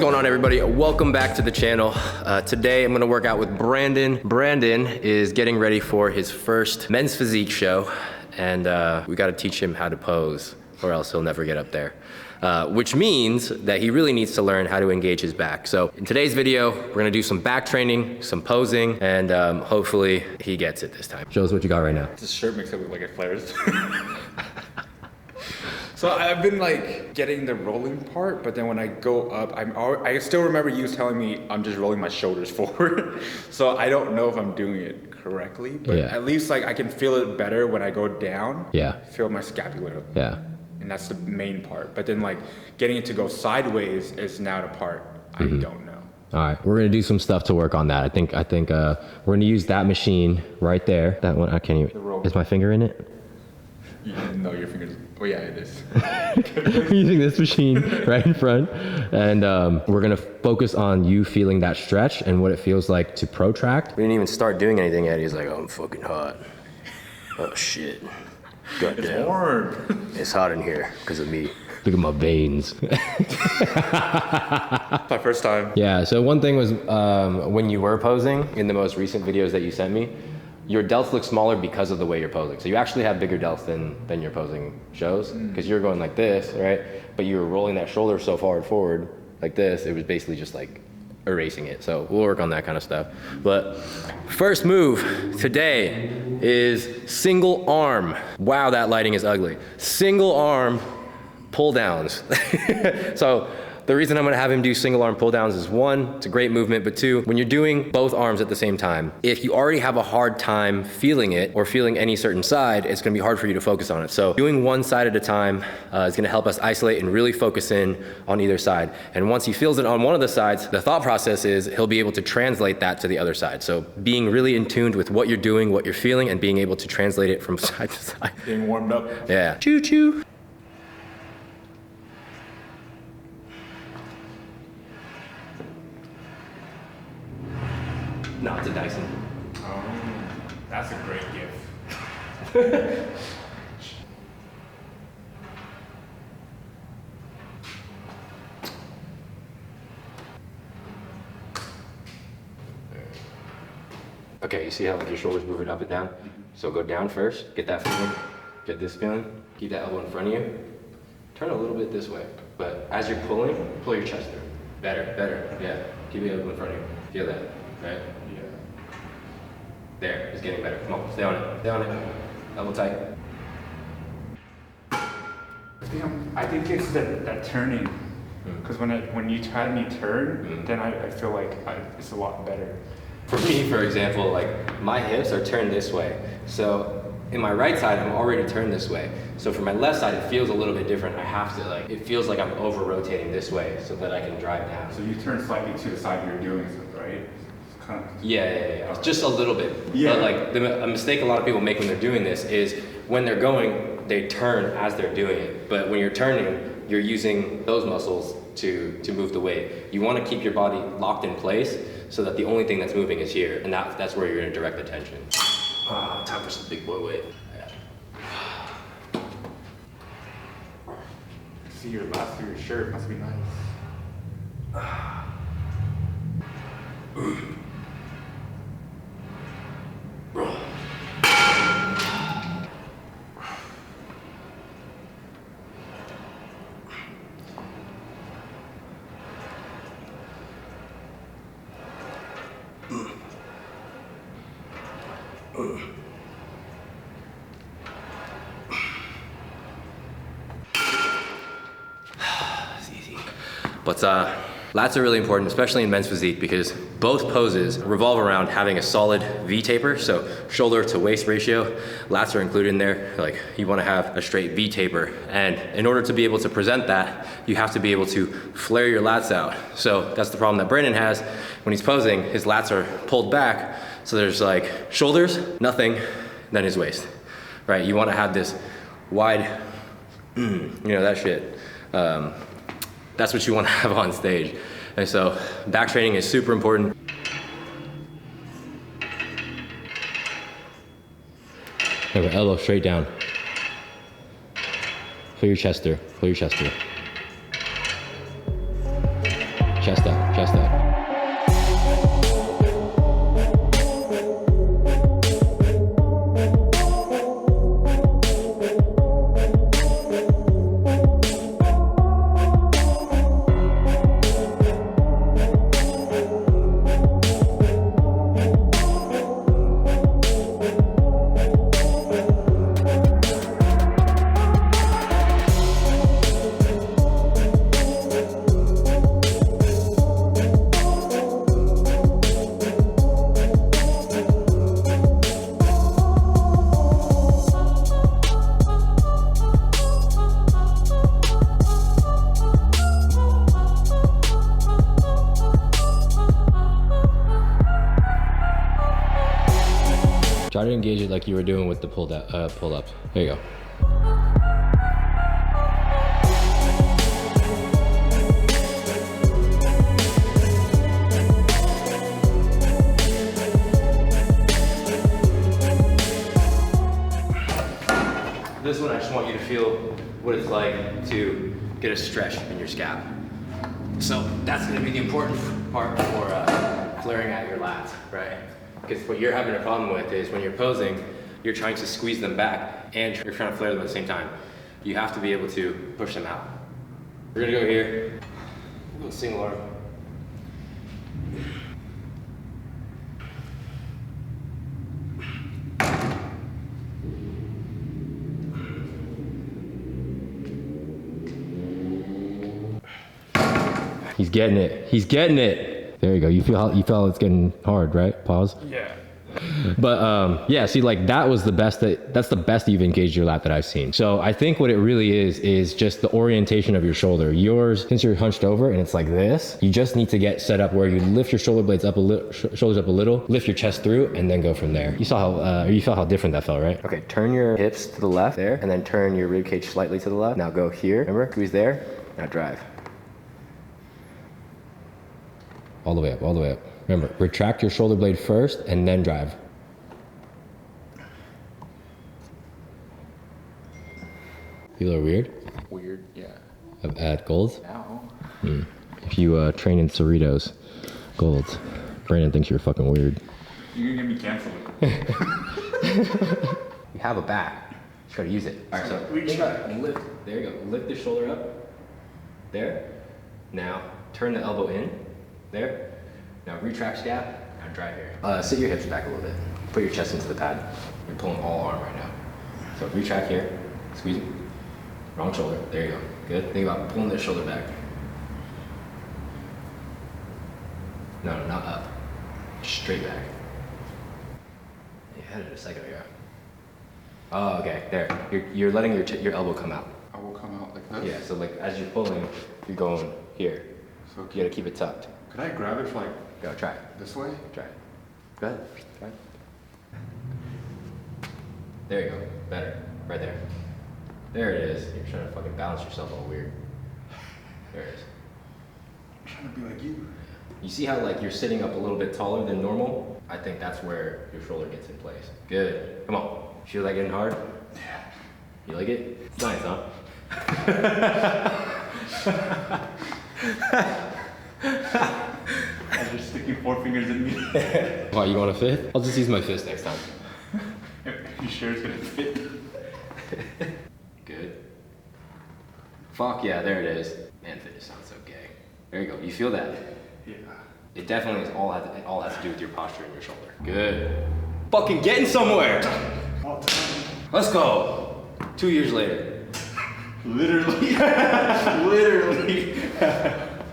going on, everybody? Welcome back to the channel. Today I'm gonna work out with Brandon. Brandon is getting ready for his first men's physique show, and we gotta teach him how to pose or else he'll never get up there. Which means that he really needs to learn how to engage his back. So in today's video, we're gonna do some back training, some posing, and hopefully he gets it this time. Show us what you got right now. This shirt makes it look like it flares. So I've been like getting the rolling part, but then when I go up, I still remember you telling me I'm just rolling my shoulders forward. So I don't know if I'm doing it correctly, but at least like I can feel it better when I go down. Yeah. Feel my scapular. Yeah. And that's the main part. But then like getting it to go sideways is now the part I don't know. All right, we're gonna do some stuff to work on that. I think we're gonna use that machine right there. That one, I can't even, is my finger in it? No, your fingers, oh yeah, it is. We're using this machine right in front, and we're gonna focus on you feeling that stretch and what it feels like to protract. We didn't even start doing anything yet. He's like, oh, I'm fucking hot. Oh shit. God damn. It's warm. It's hot in here because of me. Look at my veins. My first time. Yeah, so one thing was when you were posing in the most recent videos that you sent me, your delts look smaller because of the way you're posing. So you actually have bigger delts than your posing shows, because you're going like this, right? But you were rolling that shoulder so far forward like this, it was basically just like erasing it. So we'll work on that kind of stuff. But first move today is single arm. Wow, that lighting is ugly. Single arm pull downs. So the reason I'm gonna have him do single arm pull downs is one, it's a great movement, but two, when you're doing both arms at the same time, if you already have a hard time feeling it or feeling any certain side, it's gonna be hard for you to focus on it. So doing one side at a time is gonna help us isolate and really focus in on either side. And once he feels it on one of the sides, the thought process is he'll be able to translate that to the other side. So being really in tune with what you're doing, what you're feeling, and being able to translate it from side to side. Getting warmed up. Yeah. Choo choo. No, it's a Dyson. That's a great gift. Okay, you see how like your shoulders moving up and down? So go down first, get that feeling, get this feeling, keep that elbow in front of you. Turn a little bit this way, but as you're pulling, pull your chest through. Better, yeah. Keep the elbow in front of you. Feel that, right? Yeah. There, it's getting better. Come on, stay on it. Elbow tight. I think it's that turning, because when you try me turn, then I feel like it's a lot better. For me, for example, like my hips are turned this way. So in my right side, I'm already turned this way. So for my left side, it feels a little bit different. I have to it feels like I'm over rotating this way so that I can drive down. So you turn slightly to the side you're doing so, right? Kind of. Yeah. Just a little bit. Yeah. But like a mistake a lot of people make when they're doing this is when they're going, they turn as they're doing it. But when you're turning, you're using those muscles to move the weight. You want to keep your body locked in place so that the only thing that's moving is here, and that's where you're going to direct attention. Time for some big boy weight. See your last through your shirt, must be nice. It's easy. But lats are really important, especially in men's physique, because both poses revolve around having a solid V taper, so shoulder to waist ratio. Lats are included in there. Like, you want to have a straight V taper, and in order to be able to present that, you have to be able to flare your lats out. So that's the problem that Brandon has when he's posing. His lats are pulled back, so there's like shoulders, nothing, then his waist, right? You want to have this wide, that shit. That's what you want to have on stage. And so back training is super important. Okay, elbow straight down. Pull your chest through, pull your chest through. Chest up, chest up. Try to engage it like you were doing with the pull up. There you go. This one, I just want you to feel what it's like to get a stretch in your scap. So that's gonna be the important part for flaring out your lats, right? Because what you're having a problem with is when you're posing, you're trying to squeeze them back and you're trying to flare them at the same time. You have to be able to push them out. We're gonna go here, we'll go single arm. He's getting it, he's getting it. There you go. You feel it's getting hard, right? Pause. Yeah. But yeah, see, like that was the best. That's the best you've engaged your lat that I've seen. So I think what it really is just the orientation of your shoulder. Yours, since you're hunched over and it's like this, you just need to get set up where you lift your shoulder blades up a little, shoulders up a little, lift your chest through, and then go from there. You saw how you felt how different that felt, right? Okay, turn your hips to the left there, and then turn your rib cage slightly to the left. Now go here. Remember, squeeze there. Now drive. All the way up, all the way up. Remember, retract your shoulder blade first and then drive. Feel it weird? Weird, yeah. At Golds? Now. If you train in Cerritos, Golds, Brandon thinks you're fucking weird. You're gonna get me canceled. You have a back. You gotta use it. All right, so reach back. Lift. There you go. Lift the shoulder up. There. Now turn the elbow in. There. Now retract scap. Now drive here. Sit your hips back a little bit. Put your chest into the pad. You're pulling all arm right now. So retract here. Squeeze it. Wrong shoulder. There you go. Good. Think about pulling the shoulder back. No, not up. Straight back. You had it a second ago. Oh, okay. There. You're letting your elbow come out. I will come out like this? Yeah, so like as you're pulling, you're going here. So You gotta keep it tucked. could I grab it for like Go, try it. this way? Try it. Go ahead. Try it. There you go. Better. Right there. There it is. You're trying to fucking balance yourself all weird. There it is. I'm trying to be like you. You see how like you're sitting up a little bit taller than normal? I think that's where your shoulder gets in place. Good. Come on. Feel that getting hard? Yeah. You like it? It's nice, huh? I'm just sticking 4 fingers in me. Why, you want a fifth? I'll just use my fist next time. You sure it's gonna fit? Good. Fuck yeah, there it is. Man, fitness sounds so gay. There you go. You feel that? Yeah. It definitely is it all has to do with your posture and your shoulder. Good. Fucking getting somewhere. All time. Let's go. 2 years later. Literally. Literally.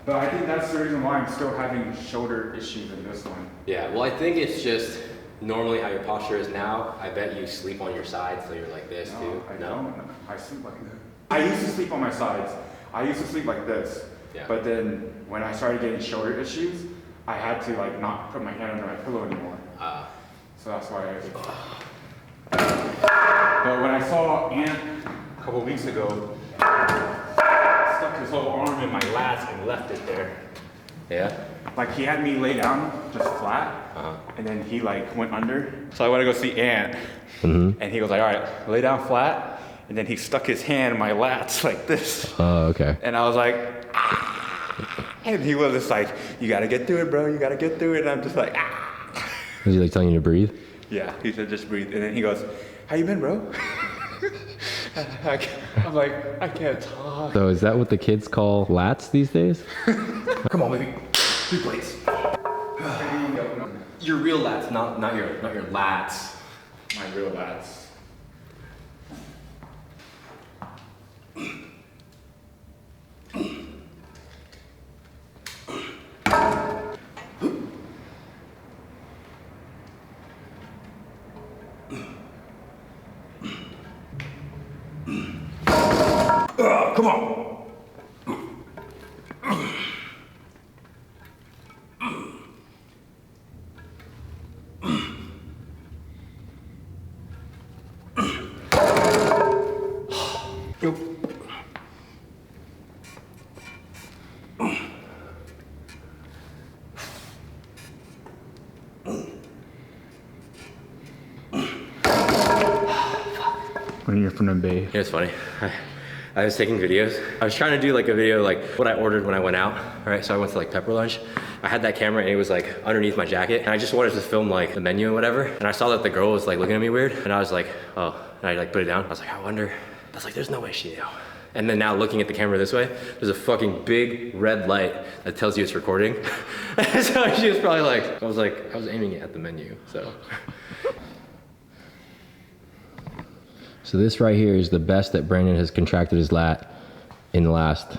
But I think that's the reason why I'm still having shoulder issues in this one. Yeah, well, I think it's just normally how your posture is now. I bet you sleep on your side, so you're like this too. I don't. I sleep like that. I used to sleep on my sides. I used to sleep like this. Yeah. But then when I started getting shoulder issues, I had to like not put my hand under my pillow anymore. So that's why But when I saw Ant a couple weeks ago, stuck his whole arm in my lats and left it there. Yeah? Like he had me lay down just flat, and then he like went under. So I went to go see Ant, and he was like, all right, lay down flat. And then he stuck his hand in my lats like this. Oh, okay. And I was like, ah. And he was just like, you gotta get through it, bro. You gotta get through it. And I'm just like, ah. Was he like telling you to breathe? Yeah, he said just breathe. And then he goes, how you been, bro? I'm like, I can't talk. So is that what the kids call lats these days? Come on, baby. 2 plates. Your real lats, not your lats. My real lats. Come on. Go. When you're from the Bay. You know, it's funny. I was taking videos. I was trying to do like a video like what I ordered when I went out, right? So I went to like pepper lunch. I had that camera and it was like underneath my jacket and I just wanted to film like the menu and whatever. And I saw that the girl was like looking at me weird and I was like, oh, and I like put it down. I was like, I wonder. I was like, there's no way she knew. And then now looking at the camera this way, there's a fucking big red light that tells you it's recording. So she was probably like, I was aiming it at the menu, so. So this right here is the best that Brandon has contracted his lat in the last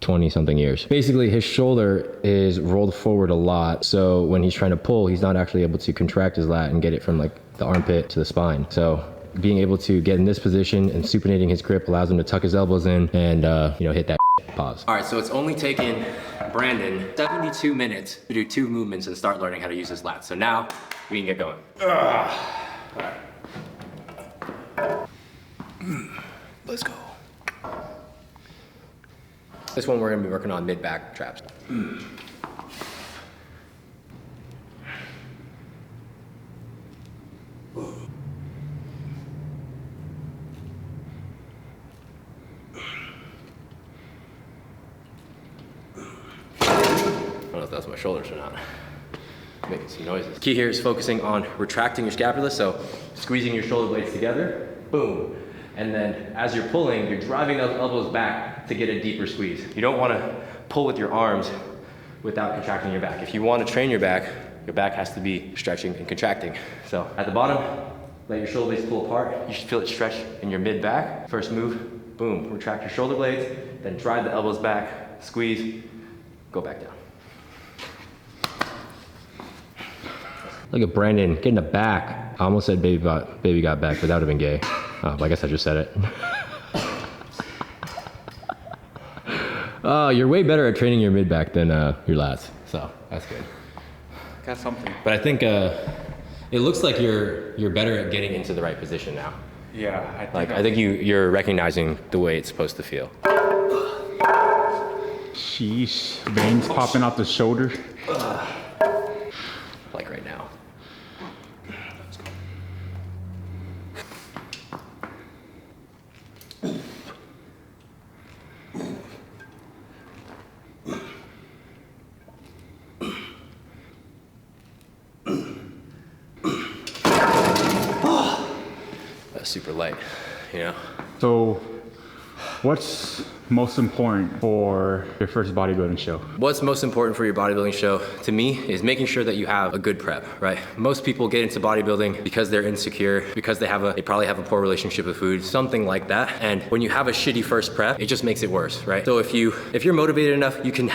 20 something years. Basically his shoulder is rolled forward a lot. So when he's trying to pull, he's not actually able to contract his lat and get it from like the armpit to the spine. So being able to get in this position and supinating his grip allows him to tuck his elbows in and you know, hit that pause. All right, so it's only taken Brandon 72 minutes to do 2 movements and start learning how to use his lat. So now we can get going. All right. Let's go. This one we're gonna be working on mid-back traps. I don't know if that's my shoulders or not. Making some noises. Key here is focusing on retracting your scapula, so squeezing your shoulder blades together, boom. And then as you're pulling, you're driving those elbows back to get a deeper squeeze. You don't want to pull with your arms without contracting your back. If you want to train your back has to be stretching and contracting. So at the bottom, let your shoulder blades pull apart. You should feel it stretch in your mid-back. First move, boom, retract your shoulder blades, then drive the elbows back, squeeze, go back down. Look at Brandon getting the back. I almost said baby got back, but that would have been gay. Oh, I guess I just said it. Oh, you're way better at training your mid-back than your lats, so that's good. Got something. But I think it looks like you're better at getting into the right position now. Yeah, I think you're recognizing the way it's supposed to feel. Sheesh, veins popping out the shoulder. Like right now. That's super light, you know? So, what's most important for your first bodybuilding show? What's most important for your bodybuilding show, to me, is making sure that you have a good prep, right? Most people get into bodybuilding because they're insecure, because they probably have a poor relationship with food, something like that. And when you have a shitty first prep, it just makes it worse, right? So if you're motivated enough, you can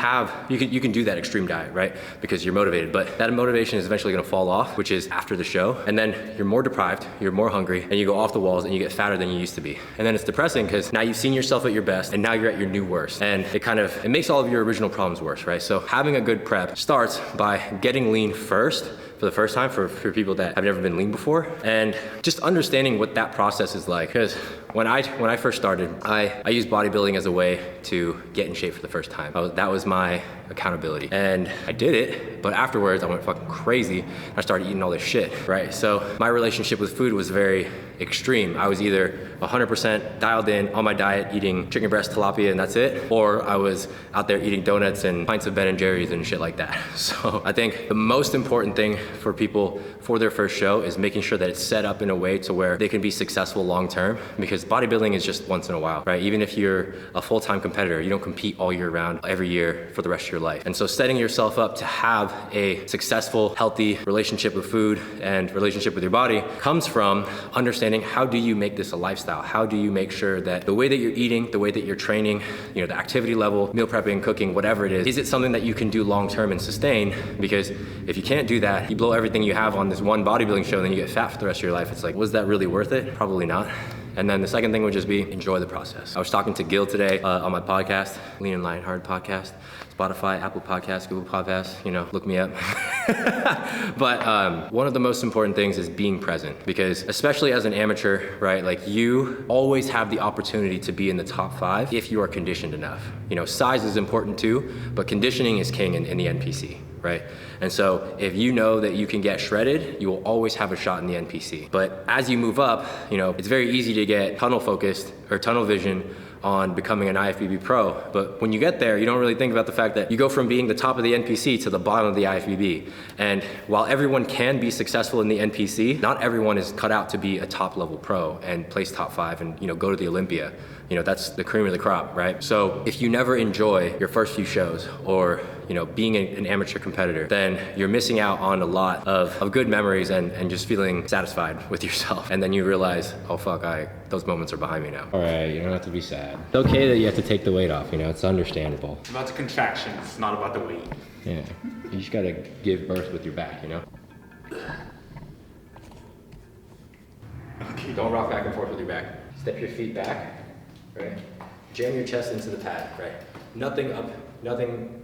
do that extreme diet, right? Because you're motivated, but that motivation is eventually gonna fall off, which is after the show. And then you're more deprived, you're more hungry, and you go off the walls and you get fatter than you used to be. And then it's depressing because now you've seen yourself at your best and now you're at your new worst. And it makes all of your original problems worse, right? So having a good prep starts by getting lean first for the first time for people that have never been lean before, and just understanding what that process is like. Because when I first started, I used bodybuilding as a way to get in shape for the first time. That was my accountability. And I did it, but afterwards I went fucking crazy. I started eating all this shit, right? So my relationship with food was very extreme. I was either 100% dialed in on my diet, eating chicken breast tilapia and that's it, or I was out there eating donuts and pints of Ben and Jerry's and shit like that. So I think the most important thing for people for their first show is making sure that it's set up in a way to where they can be successful long-term, because bodybuilding is just once in a while, right? Even if you're a full-time competitor, you don't compete all year round every year for the rest of your life. And so setting yourself up to have a successful, healthy relationship with food and relationship with your body comes from understanding, how do you make this a lifestyle? How do you make sure that the way that you're eating, the way that you're training, you know, the activity level, meal prepping, cooking, whatever it is it something that you can do long-term and sustain? Because if you can't do that, you blow everything you have on this one bodybuilding show and then you get fat for the rest of your life. It's like, was that really worth it? Probably not. And then the second thing would just be enjoy the process. I was talking to Gil today on my podcast, Lean and Lion Hard podcast, Spotify, Apple Podcasts, Google Podcasts, you know, look me up. But one of the most important things is being present, because especially as an amateur, right, like you always have the opportunity to be in the top 5 if you are conditioned enough. You know, size is important too, but conditioning is king in the NPC, right? And so if you know that you can get shredded, you will always have a shot in the NPC. But as you move up, you know, it's very easy to get tunnel focused or tunnel vision on becoming an IFBB pro. But when you get there, you don't really think about the fact that you go from being the top of the NPC to the bottom of the IFBB. And while everyone can be successful in the NPC, not everyone is cut out to be a top level pro and place top 5 and, you know, go to the Olympia. You know, that's the cream of the crop, right? So if you never enjoy your first few shows, or, you know, being an amateur competitor, then you're missing out on a lot of good memories and just feeling satisfied with yourself. And then you realize, oh fuck, those moments are behind me now. All right, you don't have to be sad. It's okay that you have to take the weight off, you know, it's understandable. It's about the contractions, it's not about the weight. Yeah, you just gotta give birth with your back, you know? Okay. Don't rock back and forth with your back. Step your feet back. Right? Jam your chest into the pad, right? Nothing up, nothing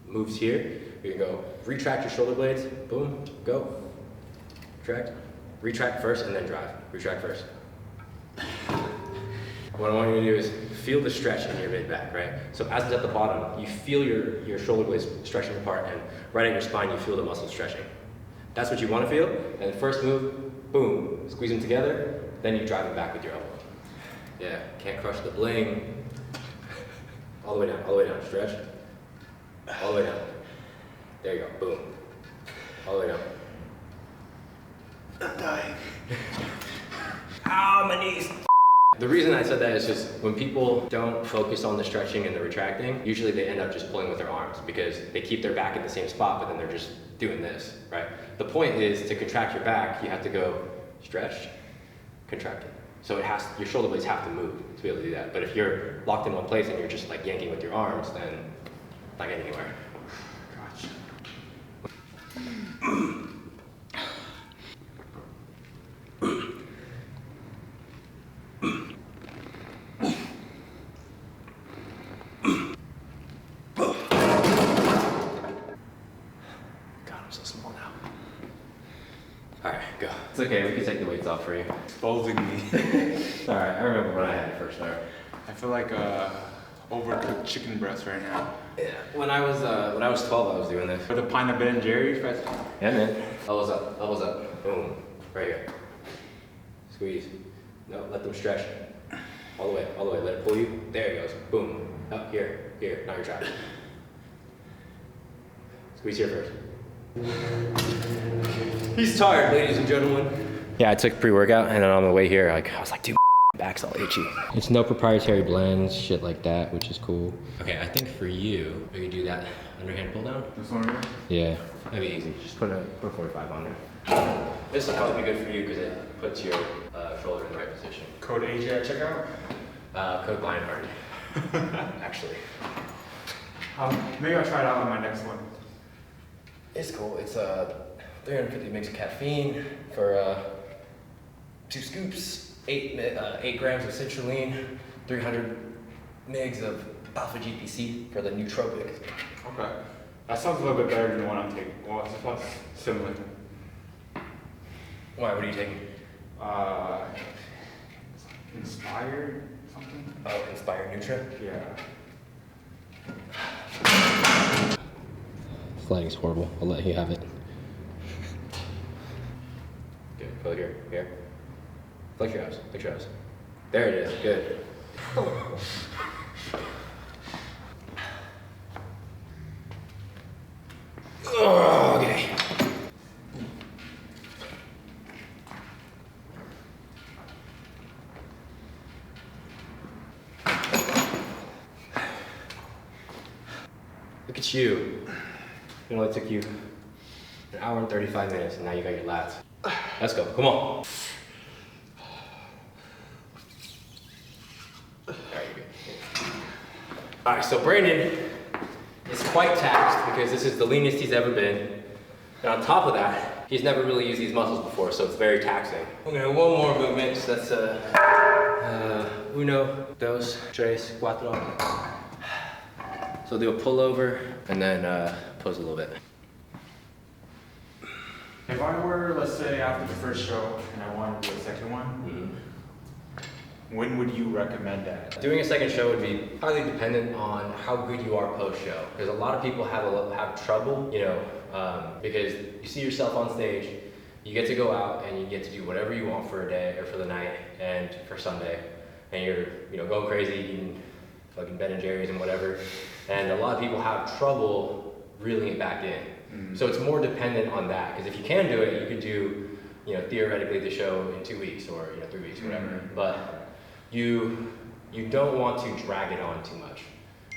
moves here. You're gonna go retract your shoulder blades, boom, go. Retract first and then drive. Retract first. What I want you to do is feel the stretch in your mid back, right? So as it's at the bottom, you feel your shoulder blades stretching apart, and right at your spine, you feel the muscles stretching. That's what you want to feel. And first move, boom, squeeze them together, then you drive them back with your elbow. Yeah, can't crush the bling. All the way down, stretch. All the way down. There you go, boom. All the way down. I'm dying. Ow, my knees. The reason I said that is just when people don't focus on the stretching and the retracting, usually they end up just pulling with their arms because they keep their back at the same spot, but then they're just doing this, right? The point is to contract your back, you have to go stretch, contract it. So your shoulder blades have to move to be able to do that. But if you're locked in one place and you're just like yanking with your arms, then not getting anywhere. Gotcha. God, I'm so small now. All right, go. It's okay, we can take the weights off for you. Exposing me. All right, I remember when I had it first start. I feel like overcooked chicken breast right now. Yeah, when I was 12, I was doing this. With a pint of Ben and Jerry's, right? Yeah, man. Elbows up, boom, right here. Squeeze. No, let them stretch. All the way, let it pull you. There it goes, boom. Up, here, now you're trapped. Squeeze here first. He's tired, ladies and gentlemen. Yeah, I took pre-workout, and then on the way here, I was like, dude, my back's all itchy. It's no proprietary blends, shit like that, which is cool. Okay, I think for you, we could do that underhand pull down. This one here? Yeah, that'd be easy. Just put a 45 on there. This will probably be good for you because it puts your shoulder in the right position. Code AJ at checkout? Code Lionheart, actually. Maybe I'll try it out on my next one. It's cool. It's 350 mg of caffeine for 2 scoops, 8 grams of citrulline, 300 mg of alpha GPC for the nootropic. Okay. That sounds a little bit better than the one I'm taking. Well, it sounds similar. Why? What are you taking? Inspired something? Oh, Inspired Nutra? Yeah. This lighting's horrible. I'll let you have it. Good. Go here. Flex your abs, flex your abs. There it is, good. Oh, okay. Look at you. It only took you an hour and 35 minutes, and now you got your lats. Let's go, come on. All right, so Brandon is quite taxed because this is the leanest he's ever been. And on top of that, he's never really used these muscles before, so it's very taxing. We're gonna have one more movement, so that's uno, dos, tres, cuatro. So do a pullover and then pose a little bit. If I were, let's say, after the first show and I wanted to do a second one, when would you recommend that? Doing a second show would be highly dependent on how good you are post-show. Because a lot of people have trouble, you know, because you see yourself on stage, you get to go out and you get to do whatever you want for a day or for the night and for Sunday, and you're, you know, going crazy eating fucking Ben and Jerry's and whatever. And a lot of people have trouble reeling it back in. So it's more dependent on that. Because if you can do it, you can do, you know, theoretically the show in 2 weeks or, you know, 3 weeks, whatever. But you don't want to drag it on too much.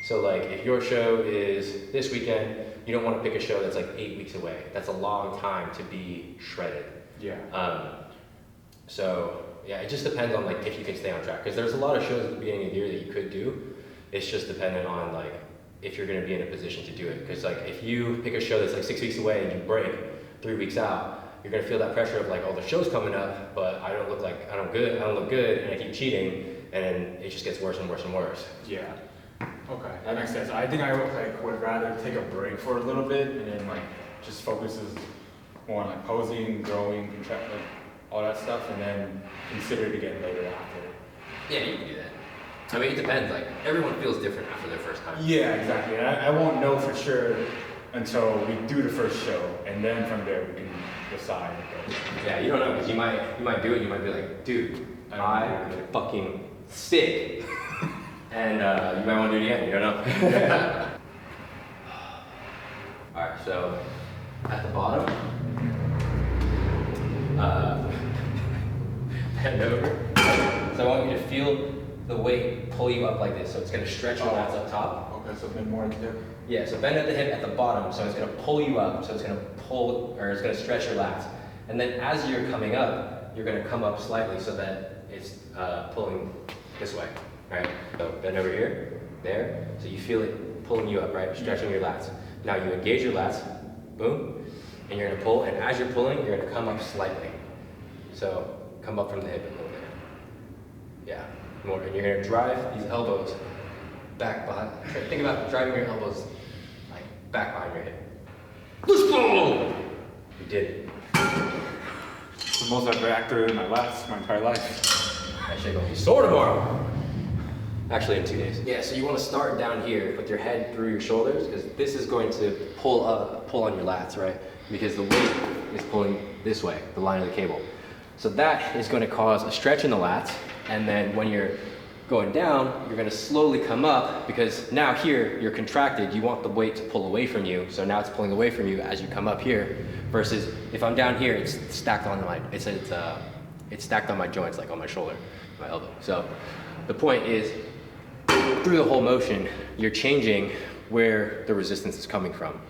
So like if your show is this weekend, you don't want to pick a show that's like 8 weeks away. That's a long time to be shredded. Yeah. So yeah, it just depends on like if you can stay on track. Because there's a lot of shows at the beginning of the year that you could do. It's just dependent on like if you're going to be in a position to do it. Because like if you pick a show that's like 6 weeks away and you break 3 weeks out, you're gonna feel that pressure of like, oh, the show's coming up, but I don't look good, and I keep cheating, and then it just gets worse and worse and worse. Yeah. Okay, that makes sense. I think I would rather take a break for a little bit and then like just focuses more on like posing, growing, contract, like all that stuff, and then consider it again later after. Yeah, you can do that. I mean, it depends. Like everyone feels different after their first time. Yeah, exactly. And I won't know for sure until we do the first show, and then from there we can decide. Yeah, you don't know, because you might do it, you might be like, dude, I'm fucking sick. And you might want to do it again, you don't know. Alright, so at the bottom, bend over. So I want you to feel the weight pull you up like this, so it's going to stretch your lats up top. Okay, so bend more at the hip. Yeah, so bend at the hip at the bottom, so it's going to pull you up, so it's going to pull, or it's going to stretch your lats. And then as you're coming up, you're going to come up slightly so that it's pulling this way, right? So bend over here, there, so you feel it pulling you up, right? Stretching your lats. Now you engage your lats, boom, and you're going to pull, and as you're pulling, you're going to come up slightly. So come up from the hip a little bit. Yeah, more, and you're going to drive these elbows back behind. Think about driving your elbows like back behind your hip. Let's go! You did it. The most I've ever acted in my entire life. That shit gonna be sore tomorrow. Actually, in 2 days. Yeah, so you want to start down here with your head through your shoulders, because this is going to pull on your lats, right? Because the weight is pulling this way, the line of the cable. So that is going to cause a stretch in the lats, and then when you're going down, you're going to slowly come up, because now here you're contracted. You want the weight to pull away from you, so now it's pulling away from you as you come up here. Versus if I'm down here, it's stacked on it's stacked on my joints, like on my shoulder, my elbow. So the point is, through the whole motion, you're changing where the resistance is coming from.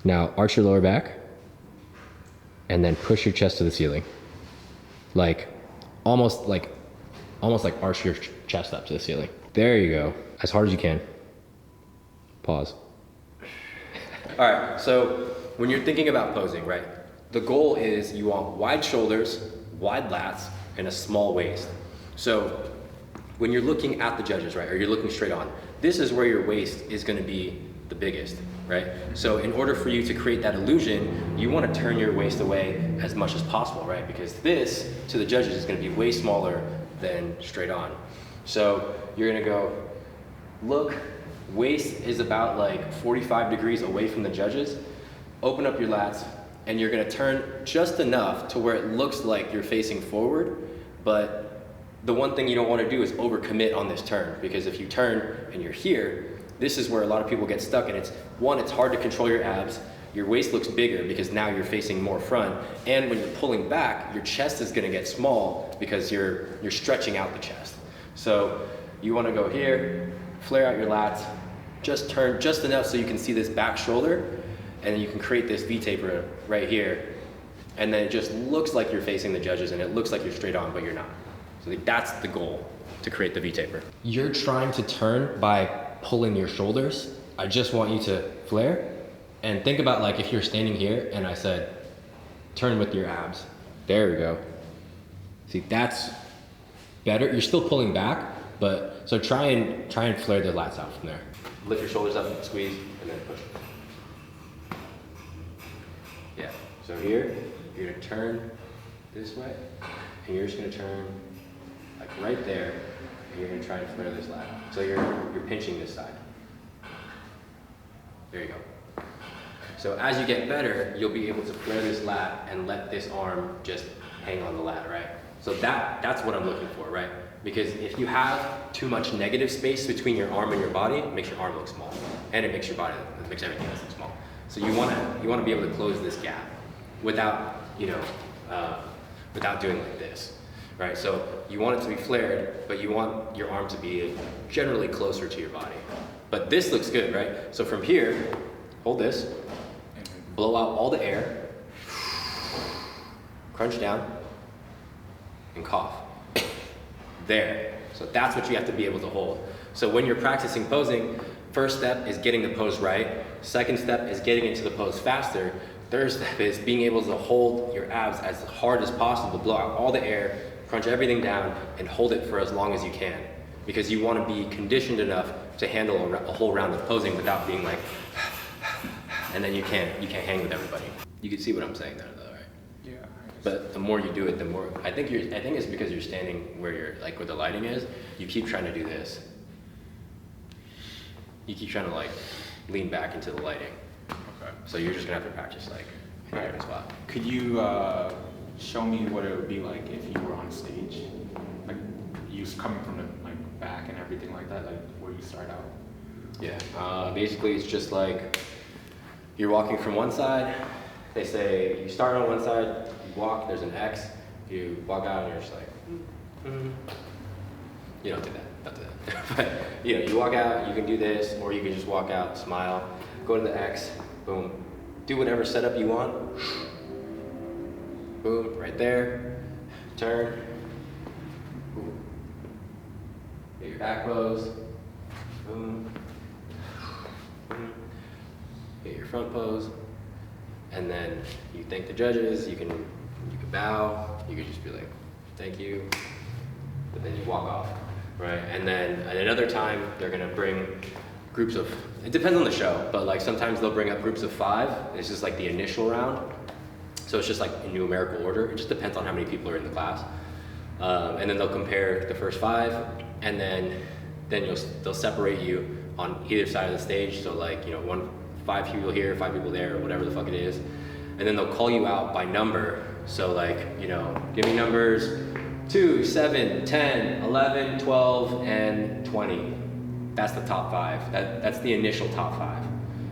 Now arch your lower back and then push your chest to the ceiling. Almost like arch your chest up to the ceiling. There you go, as hard as you can. Pause. All right, so when you're thinking about posing, right? The goal is you want wide shoulders, wide lats, and a small waist. So when you're looking at the judges, right, or you're looking straight on, this is where your waist is gonna be the biggest, right? So in order for you to create that illusion, you want to turn your waist away as much as possible, right? Because this, to the judges, is going to be way smaller than straight on. So you're going to go, look, waist is about like 45 degrees away from the judges. Open up your lats, and you're going to turn just enough to where it looks like you're facing forward, but the one thing you don't want to do is overcommit on this turn, because if you turn and you're here, this is where a lot of people get stuck, and it's hard to control your abs. Your waist looks bigger because now you're facing more front, and when you're pulling back, your chest is going to get small because you're stretching out the chest. So you want to go here, flare out your lats, just turn just enough so you can see this back shoulder, and then you can create this V-taper right here, and then it just looks like you're facing the judges, and it looks like you're straight on, but you're not. So that's the goal, to create the V-taper. You're trying to turn by pulling your shoulders. I just want you to flare, and think about like if you're standing here and I said, turn with your abs. There we go. See, that's better. You're still pulling back, but so try and flare the lats out from there. Lift your shoulders up, squeeze, and then push. Yeah, so here, you're gonna turn this way, and you're just gonna turn like right there, and you're gonna try and flare this lat. So you're pinching this side. There you go. So as you get better, you'll be able to flare this lat and let this arm just hang on the lat, right? So that's what I'm looking for, right? Because if you have too much negative space between your arm and your body, it makes your arm look small, and it makes everything else look small. So you want to be able to close this gap without doing like this, right? So you want it to be flared, but you want your arm to be generally closer to your body. But this looks good, right? So from here, hold this, blow out all the air, crunch down, and cough. There. So that's what you have to be able to hold. So when you're practicing posing, first step is getting the pose right. Second step is getting into the pose faster. Third step is being able to hold your abs as hard as possible, blow out all the air, crunch everything down, and hold it for as long as you can. Because you want to be conditioned enough to handle a whole round of posing without being like, and then you can't hang with everybody. You can see what I'm saying there, though, right? Yeah. But the more you do it, the more I think it's because you're standing where you're like where the lighting is. You keep trying to do this. You keep trying to like lean back into the lighting. Okay. So you're just gonna have to practice like in a different spot. Could you show me what it would be like if you were on stage, like you coming from the like back and everything like that, like where you start out? Yeah. Basically, it's just like you're walking from one side. They say you start on one side, you walk. There's an X. You walk out and you're just like, you don't do that. Don't do that. But you walk out. You can do this, or you can just walk out, smile, go to the X, boom, do whatever setup you want. Boom, right there. Turn. Boom. Get your back pose. Boom. Boom. Get your front pose. And then you thank the judges. You can bow. You can just be like, thank you. But then you walk off, right? And then at another time, they're gonna bring groups of, it depends on the show, but like sometimes they'll bring up groups of 5. It's just like the initial round. So it's just like in numerical order. It just depends on how many people are in the class. And then they'll compare the first 5, and then they'll separate you on either side of the stage. So like, 5 people here, 5 people there, or whatever the fuck it is. And then they'll call you out by number. So like, give me numbers 2, 7, 10, 11, 12, and 20. That's the top 5. That's the initial top 5.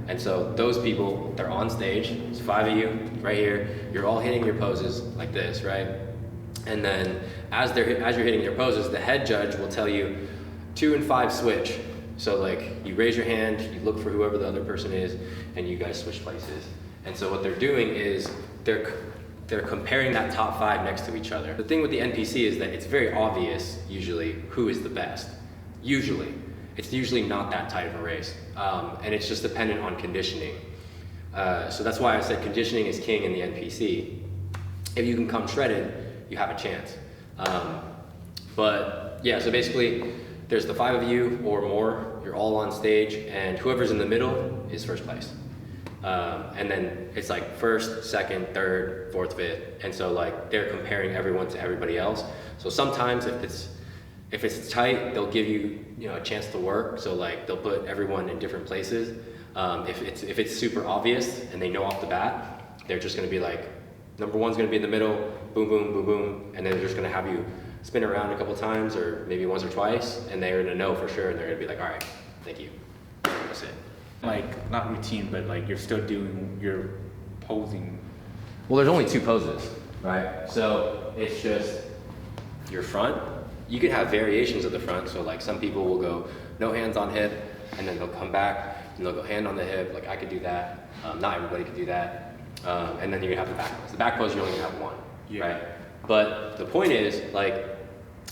And so those people, they're on stage. It's 5 of you right here. You're all hitting your poses like this, right? And then as you're hitting your poses, the head judge will tell you 2 and 5 switch. So like you raise your hand, you look for whoever the other person is, and you guys switch places. And so what they're doing is they're comparing that top 5 next to each other. The thing with the NPC is that it's very obvious usually who is the best. Usually. It's usually not that tight of a race. And it's just dependent on conditioning. So that's why I said conditioning is king in the NPC. If you can come shredded, you have a chance. But yeah, so basically there's the 5 of you or more, you're all on stage, and whoever's in the middle is first place. And then it's like first, second, third, fourth, fifth, and so like they're comparing everyone to everybody else. So sometimes if it's tight, they'll give you, you know, a chance to work. So like they'll put everyone in different places. If it's super obvious and they know off the bat, they're just gonna be like, number one's gonna be in the middle, boom, boom, boom, boom, and then they're just gonna have you spin around a couple times or maybe once or twice, and they're gonna know for sure, and they're gonna be like, all right, thank you, that's it. Like, not routine, but like you're still doing your posing. Well, there's only 2 poses, right? So it's just your front. You can have variations of the front. So like some people will go no hands on hip, and then they'll come back and they'll go hand on the hip. Like I could do that. Not everybody could do that. And then you're gonna have the back pose. The back pose, you're only gonna have one, right? But the point is, like,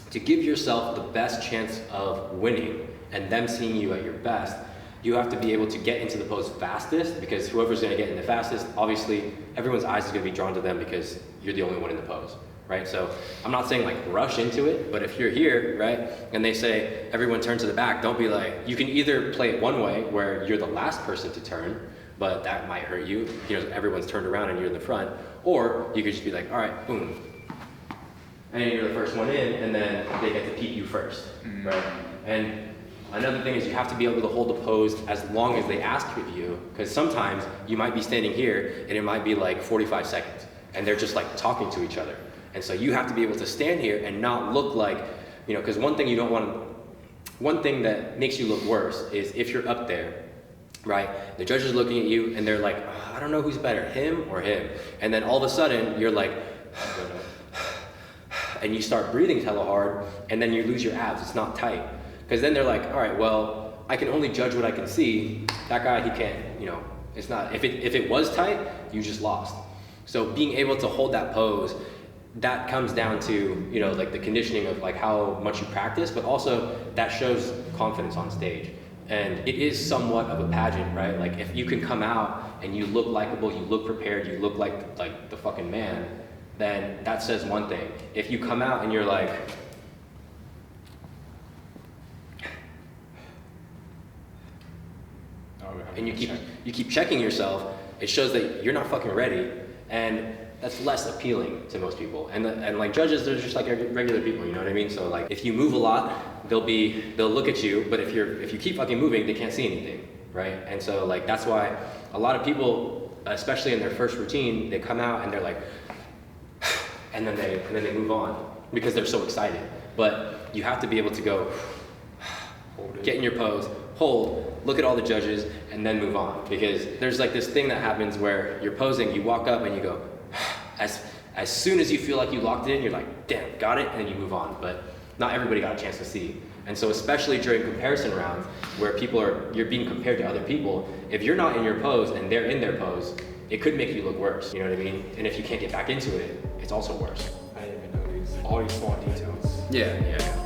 to give yourself the best chance of winning and them seeing you at your best, you have to be able to get into the pose fastest, because whoever's gonna get in the fastest, obviously everyone's eyes is gonna be drawn to them because you're the only one in the pose, right? So I'm not saying like rush into it, but if you're here, right, and they say everyone turn to the back, don't be like, you can either play it one way where you're the last person to turn, but that might hurt you, you know, everyone's turned around and you're in the front, or you could just be like, all right, boom, and you're the first one in, and then they get to peek you first, right? And another thing is you have to be able to hold the pose as long as they ask of you, because sometimes you might be standing here and it might be like 45 seconds and they're just like talking to each other. And so you have to be able to stand here and not look like, you know, because one thing that makes you look worse is if you're up there, right? The judge is looking at you and they're like, oh, I don't know who's better, him or him. And then all of a sudden you're like, and you start breathing hella hard, and then you lose your abs, it's not tight. Because then they're like, all right, well, I can only judge what I can see. That guy, he can't, you know, it's not, if it was tight, you just lost. So being able to hold that pose, that comes down to, you know, like the conditioning of like how much you practice, but also that shows confidence on stage. And it is somewhat of a pageant, right? Like if you can come out and you look likable, you look prepared, you look like the fucking man, then that says one thing. If you come out and you're like, and you keep checking yourself, it shows that you're not fucking ready, and that's less appealing to most people. And like judges, they're just like regular people, you know what I mean? So like if you move a lot, they'll look at you, but if you keep fucking moving, they can't see anything, right? And so like that's why a lot of people, especially in their first routine, they come out and they're like, and then they move on because they're so excited. But you have to be able to go, get in your pose, hold, look at all the judges, and then move on. Because there's like this thing that happens where you're posing, you walk up and you go, as soon as you feel like you locked it in, you're like, damn, got it, and then you move on. But not everybody got a chance to see. And so especially during comparison rounds where you're being compared to other people, if you're not in your pose and they're in their pose, it could make you look worse, you know what I mean? And if you can't get back into it, it's also worse. I didn't even notice all these small details. Yeah.